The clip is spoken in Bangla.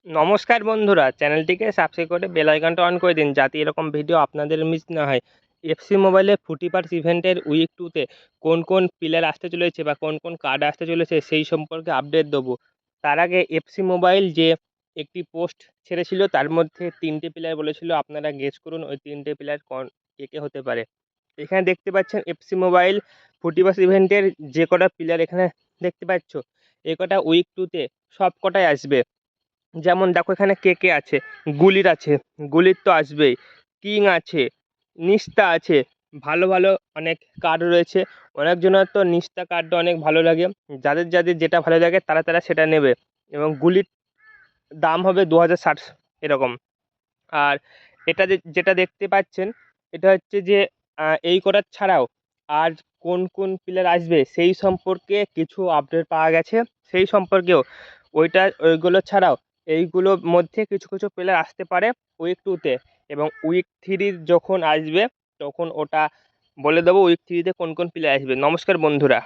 নমস্কার বন্ধুরা, চ্যানেলটিকে সাবস্ক্রাইব করে বেল আইকনটা অন করে দিন যাতে এরকম ভিডিও আপনাদের মিস না হয়। এফসি মোবাইলে ফুটিপার্স ইভেন্টের উইক 2তে কোন কোন প্লেয়ার আসতে চলেছে বা কোন কোন কার্ড আসতে চলেছে সেই সম্পর্কে আপডেট দেবো। তার আগে এফসি মোবাইল যে একটি পোস্ট ছেড়েছিল তার মধ্যে 3টে প্লেয়ার বলেছিল, আপনারা গেস করুন ওই 3টে প্লেয়ার কে কে হতে পারে। এখানে দেখতে পাচ্ছেন এফসি মোবাইল ফুটিপার্স ইভেন্টের যে কটা প্লেয়ার এখানে দেখতে পাচ্ছ, এ কটা উইক 2তে সব কটাই আসবে। যেমন দেখো এখানে কে কে আছে, গুলির আছে, গুলির তো আসবেই, কিং আছে, নিস্তা আছে, ভালো ভালো অনেক কার্ড রয়েছে। অনেকজনের তো নিস্তা কার্ডটা অনেক ভালো লাগে, যাদের যাদের যেটা ভালো লাগে তারা তারা সেটা নেবে। এবং গুলির দাম হবে 2060 এরকম। আর এটা যেটা দেখতে পাচ্ছেন, এটা হচ্ছে যে এই কটার ছাড়াও আর কোন কোন প্লেয়ার আসবে সেই সম্পর্কে কিছু আপডেট পাওয়া গেছে। সেই সম্পর্কেও ওইগুলো ছাড়াও এইগুলোর মধ্যে কিছু কিছু প্লেয়ার আসতে পারে উইক 2তে, এবং উইক 3 যখন আসবে তখন ওটা বলে দেবো উইক 3তে কোন কোন প্লেয়ার আসবে। নমস্কার বন্ধুরা।